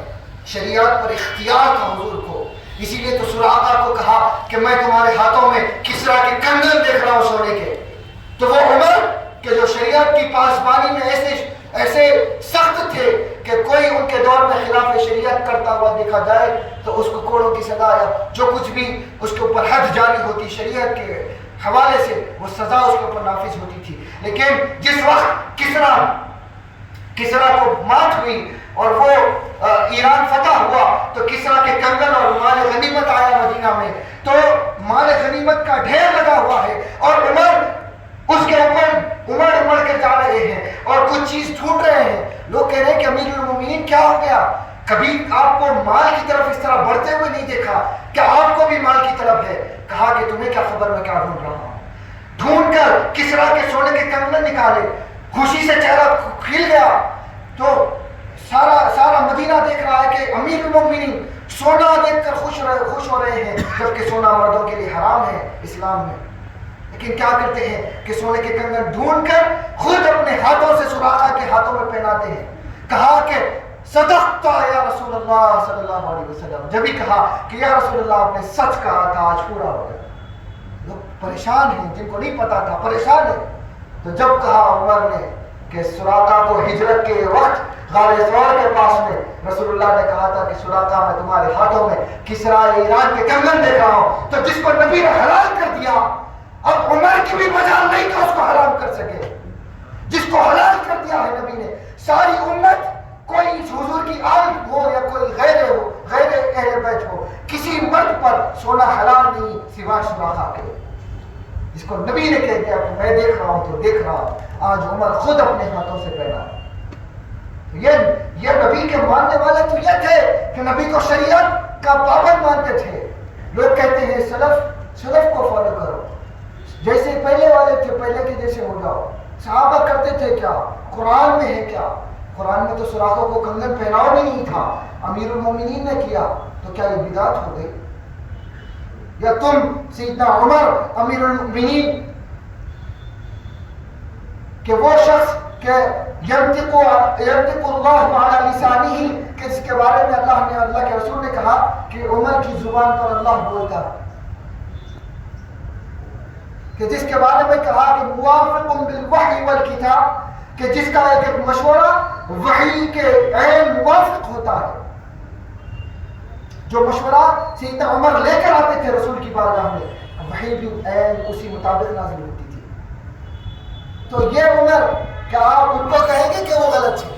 شریعت پر اختیار تھا حضور کو۔ اسی لیے تو سراقہ کو کہا کہ میں تمہارے ہاتھوں میں کسرا کے کنگن دیکھ رہا ہوں سونے کے، تو وہ عمر کہ جو شریعت کی پاسبانی میں ایسے سخت تھے کہ کوئی ان کے دور میں خلاف شریعت کرتا ہوا دیکھا جائے تو اس کو کوڑوں کی سزا یا جو کچھ بھی اس کے اوپر حد جاری ہوتی شریعت کے حوالے سے وہ سزا اس کے اوپر نافذ ہوتی تھی۔ لیکن جس وقت کسرا کو مات ہوئی اور وہ ایران فتح ہوا تو کسرا کے کنگن اور مال غنیمت آیا مدینہ میں، تو مال غنیمت کا ڈھیر لگا ہوا ہے اور عمر اس کے اوپر عمر کے جا رہے ہیں اور کچھ چیز ڈھونڈ رہے ہیں۔ لوگ کہہ رہے ہیں کہ امیر المومنین کیا ہو گیا، کبھی آپ کو مال کی طرف اس طرح بڑھتے ہوئے نہیں دیکھا، کیا آپ کو بھی مال کی طرف ہے؟ کہا کہ تمہیں کیا خبر میں کیا ڈھونڈ رہا ہوں۔ ڈھونڈ کر کسرا کے سونے کے کنگن نکالے، خوشی سے چہرہ کھل گیا، تو سارا مدینہ دیکھ رہا ہے کہ امیر المومنین سونا دیکھ کر خوش ہو رہے ہیں، جبکہ سونا مردوں کے لیے حرام ہے اسلام میں۔ لیکن کیا کرتے ہیں کہ سونے کے کنگن ڈھونڈ کر خود اپنے ہاتھوں سے سراقہ کے ہاتھوں میں پہناتے ہیں۔ کہا کہ صدقت یا رسول اللہ صلی اللہ علیہ وسلم، جب ہی کہا کہ یا رسول اللہ آپ نے سچ کہا تھا، آج پورا ہو گیا۔ لوگ پریشان ہیں، جن کو نہیں پتا تھا پریشان ہیں۔ تو جب کہا عمر نے کہ سراقہ کو ہجرت کے وقت غار ثور کے پاس میں رسول اللہ نے کہا تھا کہ سراقہ میں تمہارے ہاتھوں میں کسرا ایران کے کنگن دیکھ رہا ہوں، تو جس کو نبی نے حلال کر دیا اب عمر کی بھی مجال نہیں کہ اس کو حرام کر سکے۔ جس کو حلال کر دیا ہے نبی نے، ساری امت کوئی حضور کی آل ہو یا کوئی غیر اہل بیت ہو، کسی مرد پر سونا حلال نہیں سوائے سراقہ کے۔ جس کو نبی نے کہہ دیا کہ میں دیکھ رہا ہوں تو دیکھ رہا ہوں، آج عمر خود اپنے ہاتھوں سے پہنا۔ یہ نبی کے ماننے والے تو یہ تھے کہ نبی کو شریعت کا پابند مانتے تھے، لوگ کہتے ہیں سلف کو فالو کرو، جیسے پہلے والے تھے پہلے کے جیسے ہو جاؤ. صحابہ کرتے تھے کیا؟ قرآن میں ہے کیا؟ قرآن میں تو سراخوں کو کنگن پہناؤ بھی نہیں تھا، امیر المومنین نے کیا، تو کیا یہ بدعت ہو گئی؟ یا تم سیدنا عمر امیر المومنین کہ وہ شخص کہ ينطق اللہ علی لسانہ، کہ اس کے بارے میں اللہ کے رسول نے کہا کہ عمر کی زبان پر اللہ بولتا، کہ جس کے بارے میں کہا کہ موافق بالوحی والکتاب، کہ جس کا ایک مشورہ وحی کے عین موافق ہوتا ہے. جو مشورہ سیدنا عمر لے کر آتے تھے رسول کی بارگاہ میں، وحی بھی عین اسی مطابق نازل ہوتی تھی. تو یہ عمر کیا آپ ان کو کہیں گے کہ وہ غلط تھے؟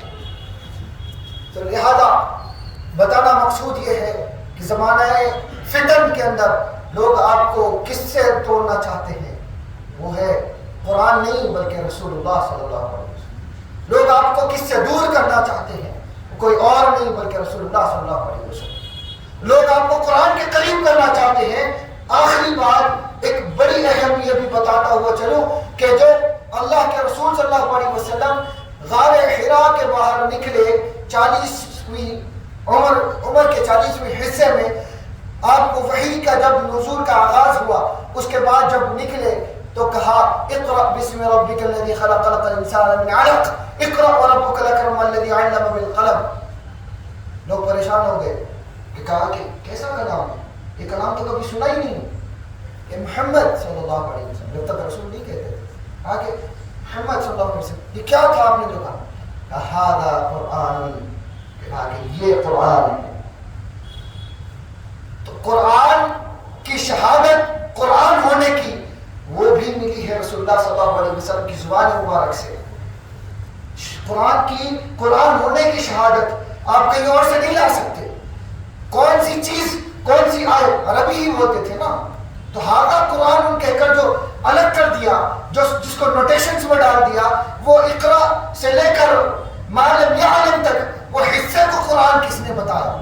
تو لہذا بتانا مقصود یہ ہے کہ زمانہ فتن کے اندر لوگ آپ کو کس سے توڑنا چاہتے ہیں، وہ ہے قرآن نہیں بلکہ رسول اللہ صلی اللہ علیہ وسلم. لوگ آپ کو کس سے دور کرنا چاہتے ہیں، کوئی اور نہیں بلکہ رسول اللہ صلی اللہ علیہ وسلم. لوگ آپ کو قرآن کے قریب کرنا چاہتے ہیں. آخری بات ایک بڑی اہم یہ بھی بتاتا ہوا چلوں کہ جو اللہ کے رسول صلی اللہ علیہ وسلم غار حرا کے باہر نکلے 40ویں عمر کے 40ویں حصے میں، آپ کو وحی کا جب نزول کا آغاز ہوا، اس کے بعد جب نکلے تو کہا اقرأ بسم ربک الذی خلق الانسان من علق اقرأ وربک الاکرم الذی علم بالقلم. لوگ پریشان ہو گئے کہ کہا کہ کیسا کلام ہے، یہ کلام تو کبھی سنا ہی نہیں کہ محمد صلی اللہ علیہ وسلم، جب تک رسول نہیں کہتے تھے. کہا کہ محمد صلی اللہ علیہ وسلم یہ کیا تھا آپ نے جو کہا؟ ھذا قرآن، کہا کہ یہ قرآن ہے. تو قرآن کی شہادت قرآن ہونے کی وہ بھی ملی ہے رسول اللہ صلی اللہ علیہ وسلم کی زبان مبارک سے. قرآن ہونے کی شہادت آپ کہیں اور سے نہیں لا سکتے. کون سی چیز، کون سی آیت، عربی ہی بولتے تھے نا، تو ہاگا قرآن ان کہہ کر جو الگ کر دیا، جس کو نوٹیشنز میں ڈال دیا، وہ اقرا سے لے کر ما لم یعلم تک وہ حصے کو قرآن کس نے بتایا؟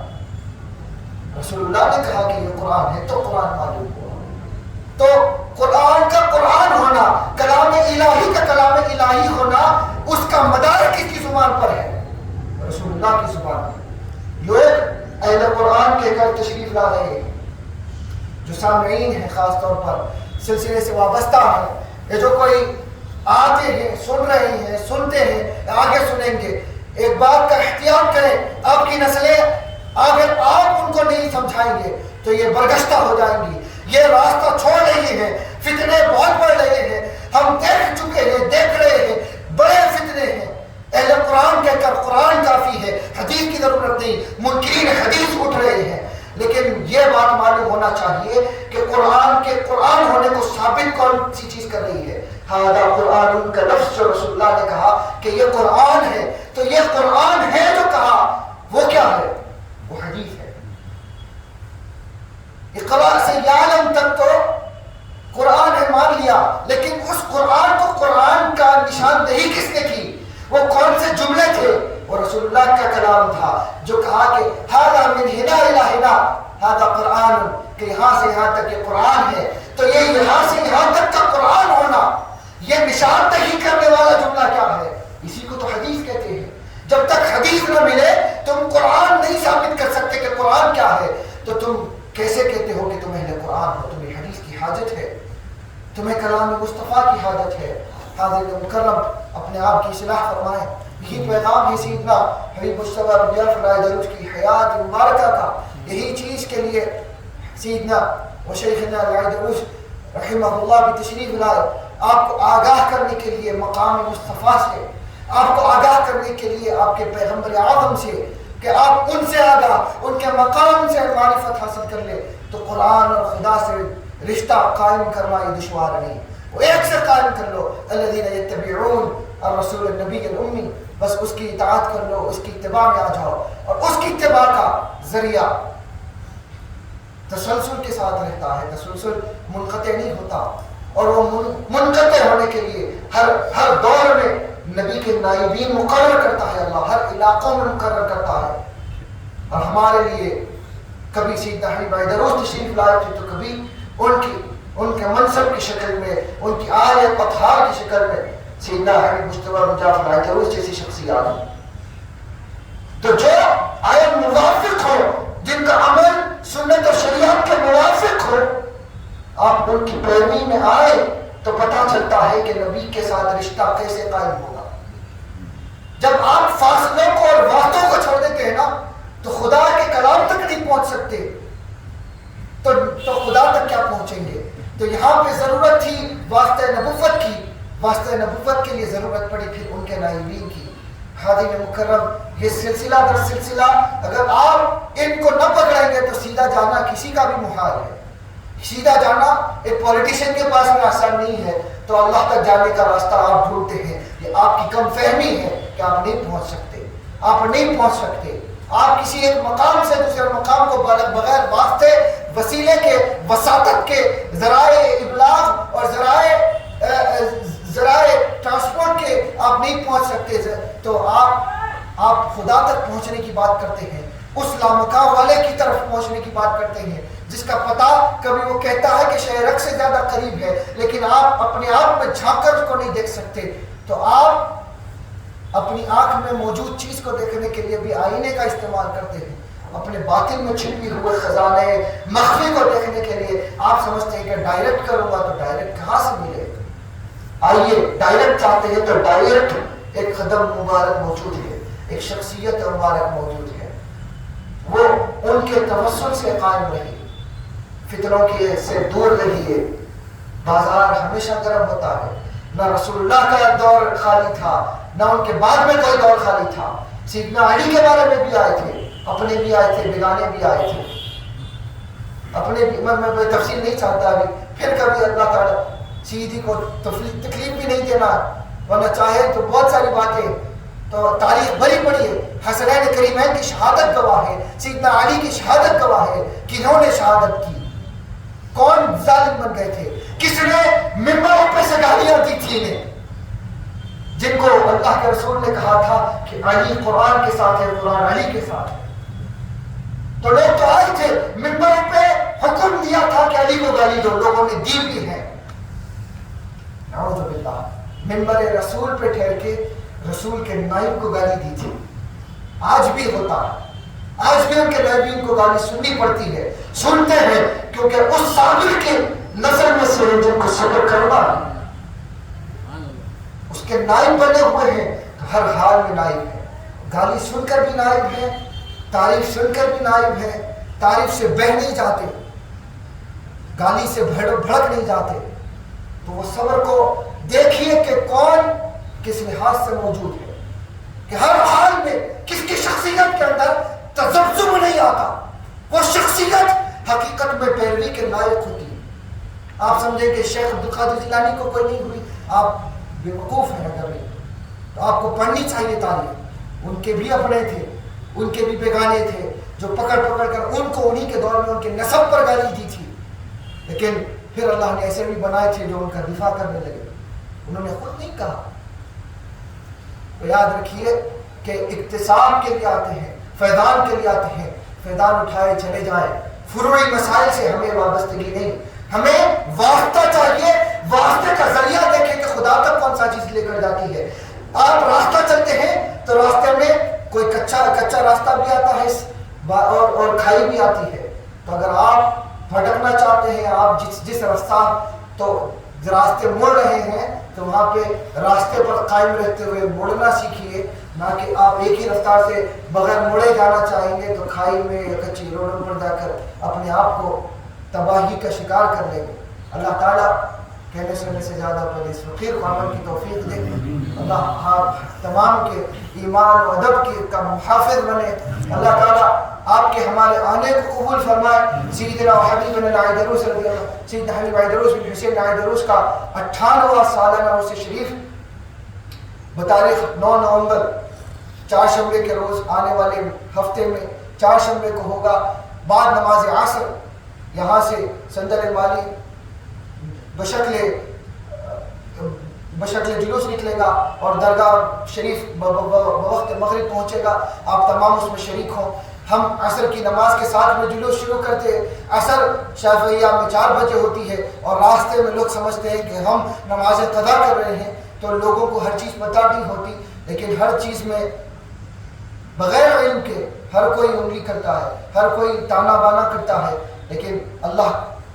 رسول اللہ نے کہا کہ یہ قرآن ہے تو قرآن معلوم ہوا. تو قرآن کا قرآن ہونا، کلام الہی کا کلام الہی ہونا، اس کا مدار کس کی زبان پر ہے؟ رسول اللہ کی زبان پر. لوگ اہل قرآن کہہ کر تشریف لا رہے ہیں، جو سامعین ہیں خاص طور پر سلسلے سے وابستہ ہیں، یہ جو کوئی آتے ہیں، سن رہے ہیں، سنتے ہیں، آگے سنیں گے. ایک بات کا احتیاط کریں، آپ کی نسلیں اگر آپ ان کو نہیں سمجھائیں گے تو یہ برگشتہ ہو جائیں گی. یہ راستہ چھوڑ رہی ہے، فتنے بہت بڑھ رہے ہیں، ہم دیکھ چکے ہیں، دیکھ رہے ہیں، بڑے فتنے ہیں. اہل قرآن کہہ کر قرآن کافی ہے، حدیث کی ضرورت نہیں. منکرین حدیث اٹھ رہے ہیں، لیکن یہ بات معلوم ہونا چاہیے کہ قرآن کے قرآن ہونے کو ثابت کون سی چیز کر رہی ہے؟ ھذا قرآن کا لفظ جو رسول اللہ نے کہا کہ یہ قرآن ہے، تو یہ قرآن ہے جو کہا وہ کیا ہے؟ وہ حدیث ہے. اقرا سے یعلم تک تو قرآن ہے مان لیا، لیکن اس قرآن کو قرآن کا نشاندہی کس نے کی؟ وہ کون سے جملے تھے؟ وہ رسول اللہ کا کلام تھا جو کہا کہ ھذا من ہنا الی ہنا ھذا قرآن، کہ یہاں سے یہاں تک یہ قرآن ہے. تو یہ یہاں سے یہاں تک کا قرآن ہونا، یہ نشاندہی کرنے والا جملہ کیا ہے؟ اسی کو تو حدیث کہتے ہیں. جب تک حدیث نہ ملے تم قرآن نہیں ثابت کر سکتے کہ قرآن کیا ہے. تو تم کیسے کہتے ہو کہ تمہیں قرآن ہو؟ تمہیں حدیث کی حاجت ہے، تمہیں کلام مصطفیٰ کی حاجت ہے. حاضر مکرم اپنے آپ کی اصلاح فرمائیں. یہی پیغام ہے سیدنا حبیب مصطفیٰ رضی اللہ عنہ کی حیات مبارکہ کا. یہی چیز کے لیے سیدنا و شیخنا العیدروس رحمہ اللہ بھی تشریف لائے، آپ کو آگاہ کرنے کے لیے مقام مصطفیٰ سے، آپ کو آگاہ کرنے کے لیے آپ کے پیغمبر اعظم سے، کہ آپ ان سے آگاہ، ان کے مقام سے معرفت حاصل کر لیں. تو قرآن اور خدا سے رشتہ قائم کرنا یہ دشوار نہیں، وہ ایک سے قائم کر لو. الذین یتبعون الرسول النبی الامی، بس اس کی اطاعت کر لو، اس کی اتباع میں آ جاؤ. اور اس کی اتباع کا ذریعہ تسلسل کے ساتھ رہتا ہے، تسلسل منقطع نہیں ہوتا. اور وہ منقطع ہونے کے لیے ہر دور میں نبی کے نائبین مقرر کرتا ہے اللہ، ہر علاقوں میں مقرر کرتا ہے. اور ہمارے لیے کبھی سیدنا علی بھائی دروس تشریف لائے تھے تو کبھی ان کے منصب کی شکل میں، ان کی آل اطہار کی شکل میں سیدنا علی مجتبی بن جعفر بھائی دروس جیسی شخصیات ہیں۔ تو جو آئین موافق ہو، جن کا عمل سنت اور شریعت کے موافق ہو، آپ ان کی پیروی میں آئے تو پتہ چلتا ہے کہ نبی کے ساتھ رشتہ کیسے قائم ہوگا۔ جب آپ فاصلوں کو اور واسطوں کو چھوڑ دیتے ہیں نا تو خدا کے کلام تک نہیں پہنچ سکتے، تو خدا تک کیا پہنچیں گے؟ تو یہاں پہ ضرورت تھی واسطہ نبوت کی، واسطہ نبوت کے لیے ضرورت پڑی پھر ان کے نائبین کی۔ حاضرین مکرم، یہ سلسلہ در سلسلہ اگر آپ ان کو نہ پکڑیں گے تو سیدھا جانا کسی کا بھی محال ہے۔ سیدھا جانا ایک پولیٹیشین کے پاس میں آسان نہیں ہے، تو اللہ تک جانے کا راستہ آپ ڈھونڈتے ہیں۔ یہ آپ کی کم فہمی ہے کہ آپ نہیں پہنچ سکتے، آپ نہیں پہنچ سکتے۔ آپ کسی ایک مقام سے دوسرے مقام کو بغیر واسطے، وسیلے کے، وساطت کے، ذرائع ابلاغ اور ذرائع ٹرانسپورٹ کے آپ نہیں پہنچ سکتے۔ تو آپ خدا تک پہنچنے کی بات کرتے ہیں، اس لامکاں والے کی طرف پہنچنے کی بات کرتے ہیں جس کا پتہ کبھی وہ کہتا ہے کہ شہرک سے زیادہ قریب ہے، لیکن آپ اپنے آپ میں جھانک کر اس کو نہیں دیکھ سکتے۔ تو آپ اپنی آنکھ میں موجود چیز کو دیکھنے کے لیے بھی آئینے کا استعمال کرتے ہیں، اپنے باطن میں چھپی ہوئے خزانے مخفی کو دیکھنے کے لیے آپ سمجھتے ہیں کہ ڈائریکٹ کروں گا تو ڈائریکٹ کہاں سے ملے گا؟ آئیے ڈائریکٹ چاہتے ہیں تو ڈائریکٹ ایک قدم مبارک موجود ہے، ایک شخصیت مبارک موجود ہے، وہ ان کے توسل سے قائم رہی، فتنوں کے سے دور رہیے۔ بازار ہمیشہ گرم ہوتا ہے، نہ رسول اللہ کا دور خالی تھا، نہ ان کے بعد میں کوئی دور خالی تھا۔ سیدنا علی کے بارے میں بھی آئے تھے، اپنے بھی آئے تھے، بیگانے بھی آئے تھے، اپنے بھی۔ میں تفصیل نہیں چاہتا ابھی، پھر کبھی اللہ تعالیٰ سیدھی کو تکلیف بھی نہیں دینا، ورنہ چاہے تو بہت ساری باتیں تو تاریخ بھری پڑی ہے۔ حسنین کریمین کی شہادت گواہ ہے، سیدنا علی کی شہادت گواہ ہے، کنہوں نے شہادت کی، کون ظالم بن گئے تھے، کس نے ممبروں پہ سے گالیاں دی تھی انہیں، جن کو اللہ کے رسول نے کہا تھا کہ علی قرآن کے ساتھ ہے، قرآن علی کے ساتھ ہے۔ تو لوگ تو آئے تھے، ممبروں پہ حکم دیا تھا کہ علی کو گالی دو، لوگوں نے دی بھی ہے۔ نعوذ باللہ، ممبر رسول پہ ٹھہر کے رسول کے نائب کو گالی دی تھی۔ آج بھی ہوتا ہے، آج بھی ان کے نائبین کو گالی سننی پڑتی ہے، سنتے ہیں، کیونکہ اس صابر کے نظر میں سے جن کو صبر کرنا ہے، اس کے نائب بنے ہوئے ہیں، تو ہر حال میں نائب ہے، گالی سن کر بھی نائب ہے، تعریف سن کر بھی نائب ہے، تعریف سے بہ نہیں جاتے، گالی سے بھڑک نہیں جاتے۔ تو وہ صبر کو دیکھیے کہ کون کس لحاظ سے موجود ہے، کہ ہر حال میں کس کی شخصیت کے اندر تذبذب نہیں آتا، وہ شخصیت حقیقت میں پیروی کے لائق ہوتی ہے۔ آپ سمجھیں کہ شیخ عبدالقادر جیلانی کو کوئی نہیں ہوئی، آپ بیوقوف ہیں اگر نہیں تو آپ کو پڑھنی چاہیے تاریخ۔ ان کے بھی اپنے تھے، ان کے بھی بیگانے تھے جو پکڑ کر ان کو انہی کے دور میں ان کے نسب پر گالی دی تھی، لیکن پھر اللہ نے ایسے بھی بنائے تھے جو ان کا دفاع کرنے لگے، انہوں نے خود نہیں کہا۔ تو یاد رکھیے کہ اقتصاد کے لیے آتے ہیں، فیضان کے لیے آتے ہیں، فیضان اٹھائے چلے جائیں، فروعی مسائل سے ہمیں وابستگی نہیں، ہمیں واسطہ چاہیے، واسطے کا ذریعہ دیکھیں کہ خدا تک کون سا چیز لے کر جاتی ہے۔ آپ راستہ چلتے ہیں تو راستے میں کوئی کچا راستہ بھی آتا ہے اور کھائی بھی آتی ہے، تو اگر آپ بھٹکنا چاہتے ہیں، آپ جس راستہ تو راستے مڑ رہے ہیں تو وہاں پہ راستے پر قائم رہتے ہوئے مڑنا سیکھیے، نہ کہ آپ ایک ہی رفتار سے بغیر مڑے جانا چاہیں گے تو کھائی میں یا کچی روڈوں پر جا کر اپنے آپ کو تباہی کا شکار کر لیں گے۔ اللہ تعالیٰ کہنے سننے سے زیادہ پہلے اس فقیر کو عمل کی توفیق دے، اللہ آپ تمام کے ایمان و ادب کے کا محافظ بنے، اللہ تعالیٰ آپ کے ہمارے آنے کو قبول فرمائے۔ سیدنا حبیب بن عیدروس رضی اللہ، سیدنا حبیب عیدروس بن حسین عیدروس کا 98واں سالانہ عرس شریف بتاریخ 9 نومبر چہارشنبے کے روز آنے والے ہفتے میں 4 شنبے کو ہوگا، بعد نماز عصر یہاں سے صندل مالی بشکل جلوس نکلے گا اور درگاہ شریف بوقت مغرب پہنچے گا، آپ تمام اس میں شریک ہوں۔ ہم عصر کی نماز کے ساتھ میں جلوس شروع کرتے ہیں. عصر شافعیہ میں 4 بجے ہوتی ہے اور راستے میں لوگ سمجھتے ہیں کہ ہم نماز قضا کر رہے ہیں, تو لوگوں کو ہر چیز پتہ نہیں ہوتی. لیکن ہر چیز میں بغیر علم کے ہر کوئی انگلی کرتا ہے, ہر کوئی تانا بانا کرتا ہے. لیکن اللہ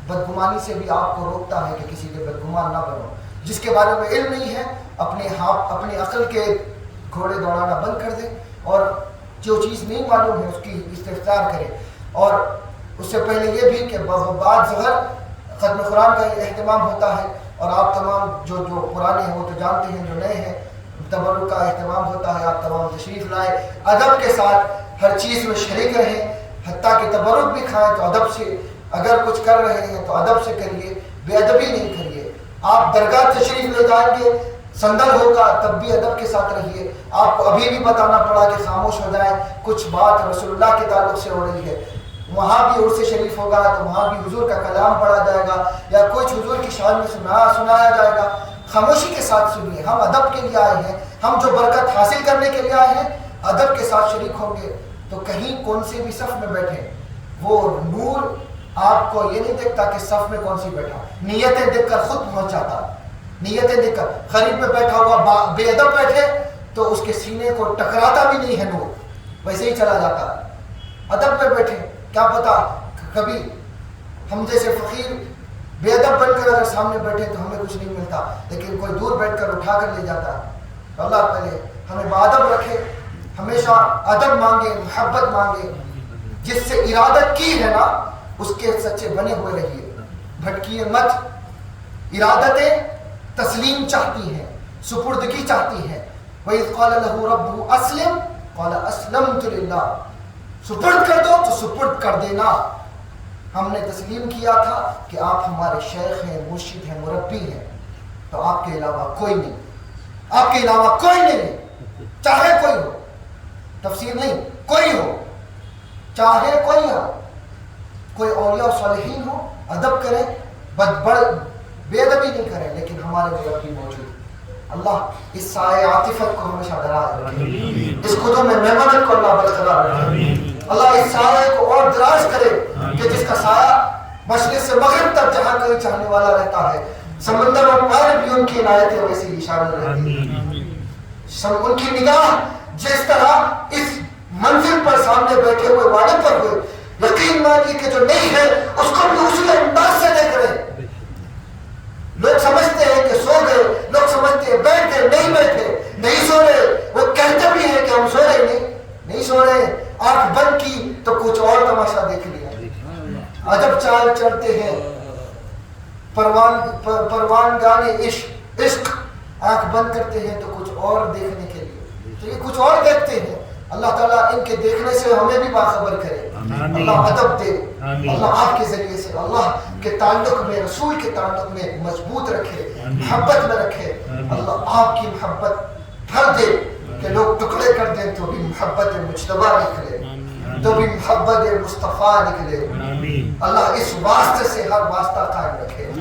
بدگمانی سے بھی آپ کو روکتا ہے کہ کسی کے بدگمان نہ بنو. جس کے بارے میں علم نہیں ہے اپنی عقل کے گھوڑے دوڑانا بند کر دے, اور جو چیز نہیں معلوم ہے اس کی استفسار کرے. اور اس سے پہلے یہ بھی کہ بعد ظہر ختم قرآن کا اہتمام ہوتا ہے, اور آپ تمام جو پرانے ہیں وہ تو جانتے ہیں, جو نئے ہیں تبرک کا اہتمام ہوتا ہے. آپ تمام تشریف لائیں, ادب کے ساتھ ہر چیز میں شریک رہیں, حتیٰ کہ تبرک بھی کھائیں تو ادب سے, اگر کچھ کر رہے ہیں تو ادب سے کریے, بے ادبی نہیں کریے. آپ درگاہ تشریف لے جائیں گے, سندل ہوگا, تب بھی ادب کے ساتھ رہیے. آپ کو ابھی بھی بتانا پڑا کہ خاموش ہو جائیں, کچھ بات رسول اللہ کے تعلق سے ہو رہی ہے. وہاں بھی عرس شریف ہوگا تو وہاں بھی حضور کا کلام پڑھا جائے گا یا کچھ حضور کی شان میں سنایا جائے گا. خاموشی کے ساتھ سنیے. ہم ادب کے لیے آئے ہیں, ہم جو برکت حاصل کرنے کے لیے آئے ہیں, ادب کے ساتھ شریک ہوں گے. تو کہیں کون سے بھی صف میں بیٹھے, وہ نور آپ کو یہ نہیں دیکھتا کہ صف میں کون سی بیٹھا, نیتیں دیکھ کر خود پہنچ جاتا. نیتیں دیکھ کر قریب میں بیٹھا ہوا بے ادب بیٹھے تو اس کے سینے کو ٹکراتا بھی نہیں ہے نور, ویسے ہی چلا جاتا. ادب پہ بیٹھے, کیا پتا کبھی ہم جیسے فقیر بے ادب بن کر اگر سامنے بیٹھے تو ہمیں کچھ نہیں ملتا, لیکن کوئی دور بیٹھ کر اٹھا کر لے جاتا ہے. تو اللہ پہلے ہمیں باادب رکھے, ہمیشہ ادب مانگے, محبت مانگے. جس سے ارادت کی ہے نا اس کے سچے بنے ہوئے رہیے, بھٹکیے مت. ارادتیں تسلیم چاہتی ہیں, سپردگی چاہتی ہیں. وَإِذْ قَالَ لَهُ رَبُّهُ أَسْلِمْ قَالَ أَسْلَمْتُ لِلَّهِ. سپرد کر دو تو سپرد کر دینا. ہم نے تسلیم کیا تھا کہ آپ ہمارے شیخ ہیں, مرشد ہیں, مربی ہیں, تو آپ کے علاوہ کوئی نہیں, آپ کے علاوہ کوئی نہیں, چاہے کوئی ہو. تفسیر نہیں, کوئی ہو, چاہے کوئی ہو, کوئی اولیاء و صالحین ہو, ادب کریں, بے ادبی نہیں کریں, لیکن ہمارے مربی موجود. اللہ اس سائے عاطفت کو ہمیشہ ڈرائے رکھے, اس قدم میں محمد کو اللہ برقرار رکھے. اللہ اس سائے کو اور دراز کرے کہ جس کا سایہ مشرق سے مغرب تک جہاں کوئی چاہنے والا رہتا ہے, سمندر اور پار بھی ان کی عنایتیں ویسی اشارہ رہتی ہیں. ان کی نگاہ جس طرح اس منزل پر سامنے بیٹھے ہوئے والے پر ہوئے, یقین مانیے کہ جو نہیں ہے اس کو بھی اسی انداز سے دیکھ رہے. لوگ سمجھتے ہیں کہ سو گئے, لوگ سمجھتے ہیں بیٹھ گئے, نہیں بیٹھے, نہیں سو رہے. وہ کہتے بھی ہیں کہ ہم سو رہے, نہیں سو رہے. آنکھ بند کی تو کچھ اور تماشا دیکھ لیا. عجب چال چڑھتے ہیں پروان گانے عشق, آنکھ بند کرتے ہیں تو کچھ اور دیکھنے کے لیے, تو یہ کچھ اور دیکھتے ہیں. اللہ تعالیٰ ان کے دیکھنے سے ہمیں بھی باخبر کرے. اللہ ادب دے, اللہ آپ کے ذریعے سے اللہ کے تعلق میں, رسول کے تعلق میں مضبوط رکھے, محبت میں رکھے. اللہ آپ کی محبت بھر دے کہ لوگ ٹکڑے کر دیں تو بھی محبت مجتبی نکلے, تو بھی محبت مصطفیٰ نکلے. اللہ اس واسطے سے ہر واسطہ قائم رکھے.